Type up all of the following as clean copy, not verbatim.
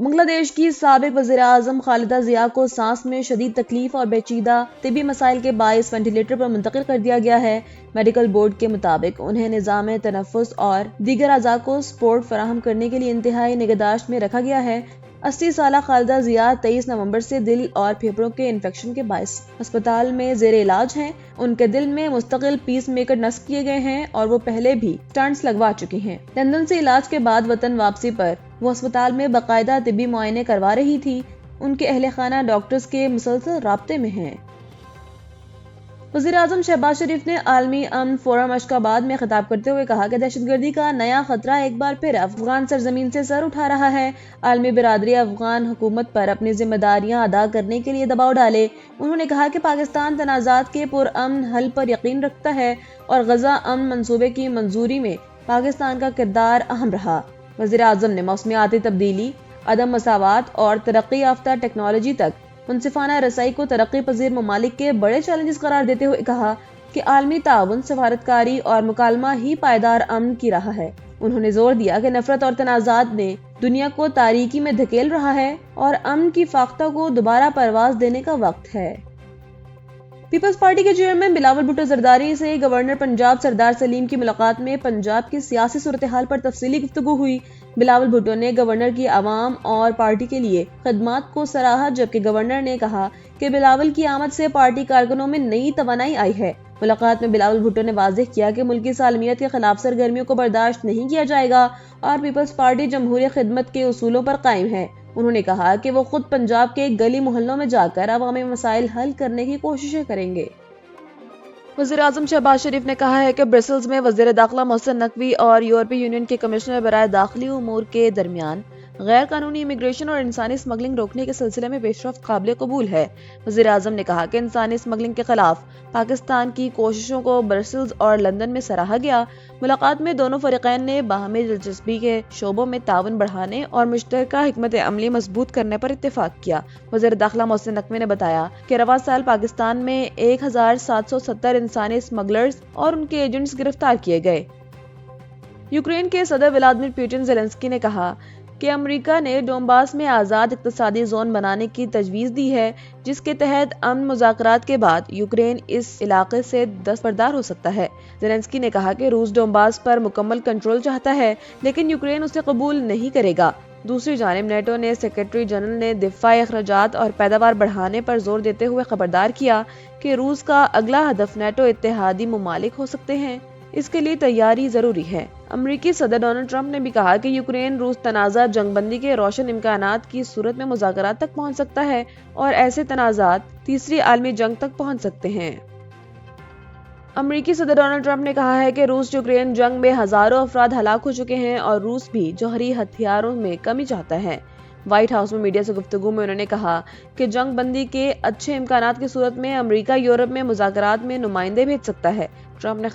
بنگلہ دیش کی سابق وزیر اعظم خالدہ ضیاء کو سانس میں شدید تکلیف اور پیچیدہ طبی مسائل کے باعث وینٹیلیٹر پر منتقل کر دیا گیا ہے۔ میڈیکل بورڈ کے مطابق انہیں نظام تنفس اور دیگر اعضاء کو سپورٹ فراہم کرنے کے لیے انتہائی نگہداشت میں رکھا گیا ہے۔ 80 سالہ خالدہ ضیاء 23 نومبر سے دل اور پھیپھڑوں کے انفیکشن کے باعث ہسپتال میں زیر علاج ہیں۔ ان کے دل میں مستقل پیس میکر نصب کیے گئے ہیں اور وہ پہلے بھی سٹنٹس لگوا چکی ہیں۔ لندن سے علاج کے بعد وطن واپسی پر وہ ہسپتال میں باقاعدہ طبی معائنے کروا رہی تھی۔ ان کے اہل خانہ ڈاکٹرز کے مسلسل رابطے میں ہیں۔ وزیر اعظم شہباز شریف نے عالمی امن فورم اشخاباد میں خطاب کرتے ہوئے کہا کہ دہشت گردی کا نیا خطرہ ایک بار پھر افغان سرزمین سے سر اٹھا رہا ہے۔ عالمی برادری افغان حکومت پر اپنی ذمہ داریاں ادا کرنے کے لیے دباؤ ڈالے۔ انہوں نے کہا کہ پاکستان تنازعات کے پرامن حل پر یقین رکھتا ہے اور غزہ امن منصوبے کی منظوری میں پاکستان کا کردار اہم رہا۔ وزیر اعظم نے موسمیاتی تبدیلی، عدم مساوات اور ترقی یافتہ ٹیکنالوجی تک منصفانہ رسائی کو ترقی پذیر ممالک کے بڑے چیلنجز قرار دیتے ہوئے کہا کہ عالمی تعاون، سفارتکاری اور مکالمہ ہی پائیدار امن کی راہ ہے۔ انہوں نے زور دیا کہ نفرت اور تنازعات نے دنیا کو تاریکی میں دھکیل رہا ہے اور امن کی فاختہ کو دوبارہ پرواز دینے کا وقت ہے۔ پیپلز پارٹی کے چیئرمین بلاول بھٹو زرداری سے گورنر پنجاب سردار سلیم کی ملاقات میں پنجاب کی سیاسی صورتحال پر تفصیلی گفتگو ہوئی۔ بلاول بھٹو نے گورنر کی عوام اور پارٹی کے لیے خدمات کو سراہا، جبکہ گورنر نے کہا کہ بلاول کی آمد سے پارٹی کارکنوں میں نئی توانائی آئی ہے۔ ملاقات میں بلاول بھٹو نے واضح کیا کہ ملکی سالمیت کے خلاف سرگرمیوں کو برداشت نہیں کیا جائے گا اور پیپلز پارٹی جمہوری خدمت کے اصولوں پر قائم ہے۔ انہوں نے کہا کہ وہ خود پنجاب کے گلی محلوں میں جا کر عوامی مسائل حل کرنے کی کوششیں کریں گے۔ وزیر اعظم شہباز شریف نے کہا ہے کہ برسلز میں وزیر داخلہ محسن نقوی اور یورپی یونین کے کمشنر برائے داخلی امور کے درمیان غیر قانونی امیگریشن اور انسانی اسمگلنگ روکنے کے سلسلے میں پیش رفت قابل قبول ہے۔ وزیر اعظم نے کہا کہ انسانی اسمگلنگ کے خلاف پاکستان کی کوششوں کو برسلز اور لندن میں سراہا گیا۔ ملاقات میں دونوں فریقین نے باہمی دلچسپی کے شعبوں میں تعاون بڑھانے اور مشترکہ حکمت عملی مضبوط کرنے پر اتفاق کیا۔ وزیر داخلہ محسن نقوی نے بتایا کہ رواں سال پاکستان میں 1770 انسانی اسمگلرز اور ان کے ایجنٹس گرفتار کیے گئے۔ یوکرین کے صدر ولادیمیر پوٹن زیلنسکی نے کہا کہ امریکہ نے ڈونباس میں آزاد اقتصادی زون بنانے کی تجویز دی ہے، جس کے تحت امن مذاکرات کے بعد یوکرین اس علاقے سے دستبردار ہو سکتا ہے۔ زیلنسکی نے کہا کہ روس ڈونباس پر مکمل کنٹرول چاہتا ہے، لیکن یوکرین اسے قبول نہیں کرے گا۔ دوسری جانب نیٹو نے سیکریٹری جنرل نے دفاعی اخراجات اور پیداوار بڑھانے پر زور دیتے ہوئے خبردار کیا کہ روس کا اگلا ہدف نیٹو اتحادی ممالک ہو سکتے ہیں، اس کے لیے تیاری ضروری ہے۔ امریکی صدر ڈونلڈ ٹرمپ نے بھی کہا کہ یوکرین روس تنازع جنگ بندی کے روشن امکانات کی صورت میں مذاکرات تک پہنچ سکتا ہے اور ایسے تنازعات تیسری عالمی جنگ تک پہنچ سکتے ہیں۔ امریکی صدر ڈونلڈ ٹرمپ نے کہا ہے کہ روس یوکرین جنگ میں ہزاروں افراد ہلاک ہو چکے ہیں اور روس بھی جوہری ہتھیاروں میں کمی چاہتا ہے۔ وائٹ ہاؤس میں میڈیا سے گفتگو میں انہوں نے کہا کہ جنگ بندی کے اچھے امکانات کی صورت میں امریکہ یورپ میں مذاکرات میں نمائندے بھیج سکتا ہے۔ ٹرمپ نے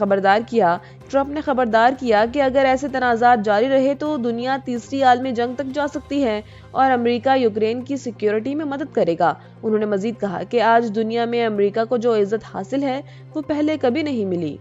خبردار کیا کہ اگر ایسے تنازعات جاری رہے تو دنیا تیسری عالمی جنگ تک جا سکتی ہے اور امریکہ یوکرین کی سیکیورٹی میں مدد کرے گا۔ انہوں نے مزید کہا کہ آج دنیا میں امریکہ کو جو عزت حاصل ہے وہ پہلے کبھی نہیں ملی۔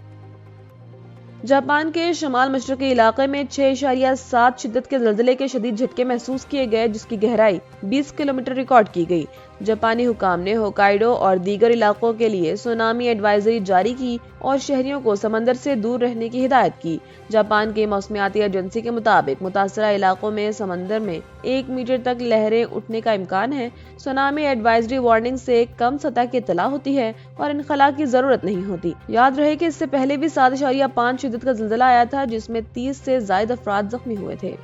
جاپان کے شمال مشرقی علاقے میں 6.7 شدت کے زلزلے کے شدید جھٹکے محسوس کیے گئے، جس کی گہرائی 20 کلومیٹر ریکارڈ کی گئی۔ جاپانی حکام نے ہوکائیڈو اور دیگر علاقوں کے لیے سونامی ایڈوائزری جاری کی اور شہریوں کو سمندر سے دور رہنے کی ہدایت کی۔ جاپان کی موسمیاتی ایجنسی کے مطابق متاثرہ علاقوں میں سمندر میں 1 میٹر تک لہریں اٹھنے کا امکان ہے۔ سونامی ایڈوائزری وارننگ سے کم سطح کی اطلاع ہوتی ہے اور انخلاء کی ضرورت نہیں ہوتی۔ یاد رہے کہ اس سے پہلے بھی 7.5 شدت کا زلزلہ آیا تھا، جس میں 30 سے زائد افراد زخمی ہوئے تھے۔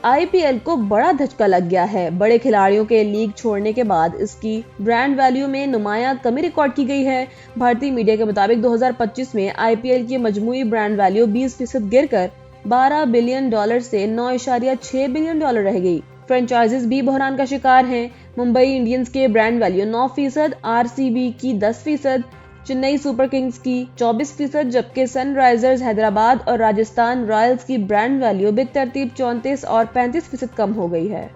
IPL کو بڑا دھچکا لگ گیا ہے۔ بڑے کھلاڑیوں کے لیگ چھوڑنے کے بعد اس کی برانڈ ویلیو میں نمایاں کمی ریکارڈ کی گئی ہے۔ بھارتی میڈیا کے مطابق 2025 میں IPL کی مجموعی برانڈ ویلیو 20% گر کر $12 بلین سے $9.6 بلین رہ گئی۔ فرنچائزز بھی بحران کا شکار ہیں۔ ممبئی انڈینز کے برانڈ ویلیو 9%، RCB کی 10%، چنئی سپر کنگز کی 24%، جبکہ سن رائزرز حیدرآباد اور راجستھان رائلز کی برانڈ ویلیو بالترتیب 34% اور 35% کم ہو گئی ہے۔